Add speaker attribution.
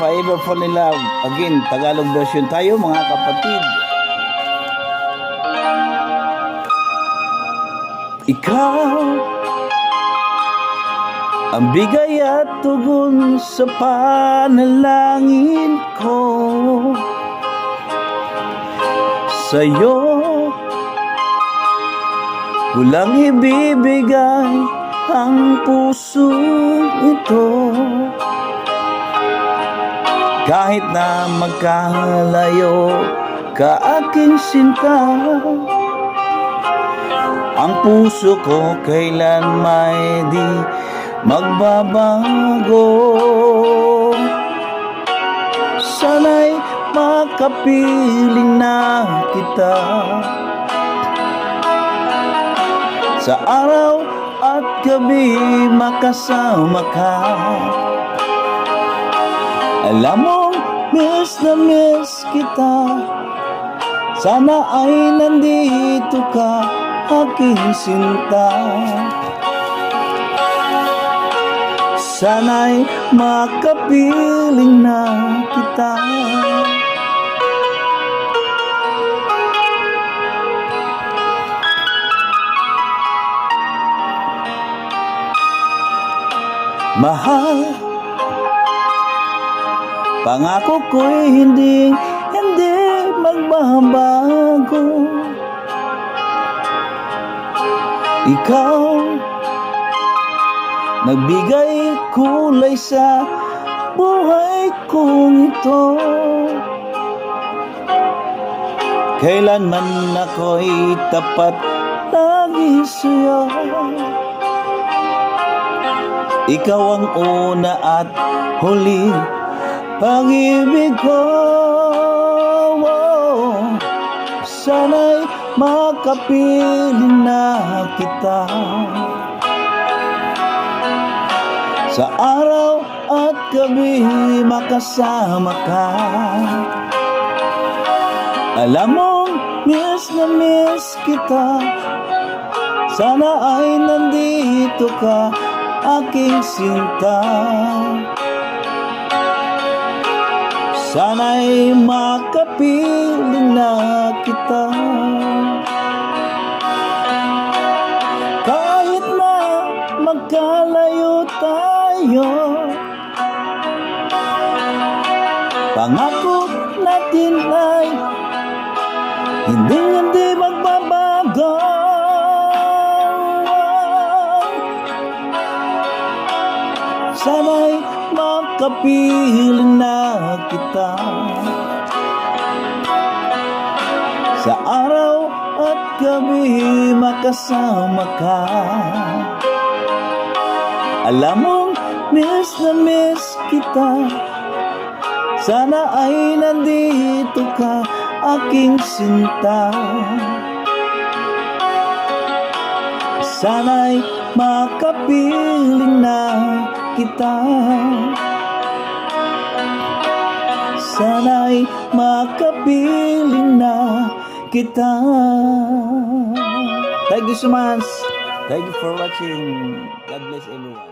Speaker 1: Forever Fall in Love. Again, Tagalog version tayo mga kapatid. Ikaw ang bigay at tugon sa panalangin ko. Sa'yo kulang ibibigay ang puso ito. Kahit na magkalayo ka aking sinta, ang puso ko kailan may di magbabago. Sana'y makapiling na kita sa araw at gabi, makasama ka. Alam mo, miss na miss kita. Sana ay nandito ka, aking sinta. Sana'y makapiling na kita. Mahal, pangako ko'y hindi magbabago. Ikaw nagbigay kulay sa buhay kong ito. Kailanman ako'y tapat lagi sa'yo. Ikaw ang una at huli, pag-ibig ko. Sana'y makapiling na kita sa araw at gabi, makasama ka. Alam mong miss na miss kita. Sana ay nandito ka, aking sinta. Sana'y makapiling na kita. Kahit na magkalayo tayo, pangako natin ay hindi magbabago. Sana'y makapiling na kita sa araw at gabi, makasama ka. Alam mong miss na miss kita. Sana ay nandito ka, aking sinta. Sana'y makapiling na kita. Sana'y makapiling na kita. Thank you so much. Thank you for watching. God bless everyone.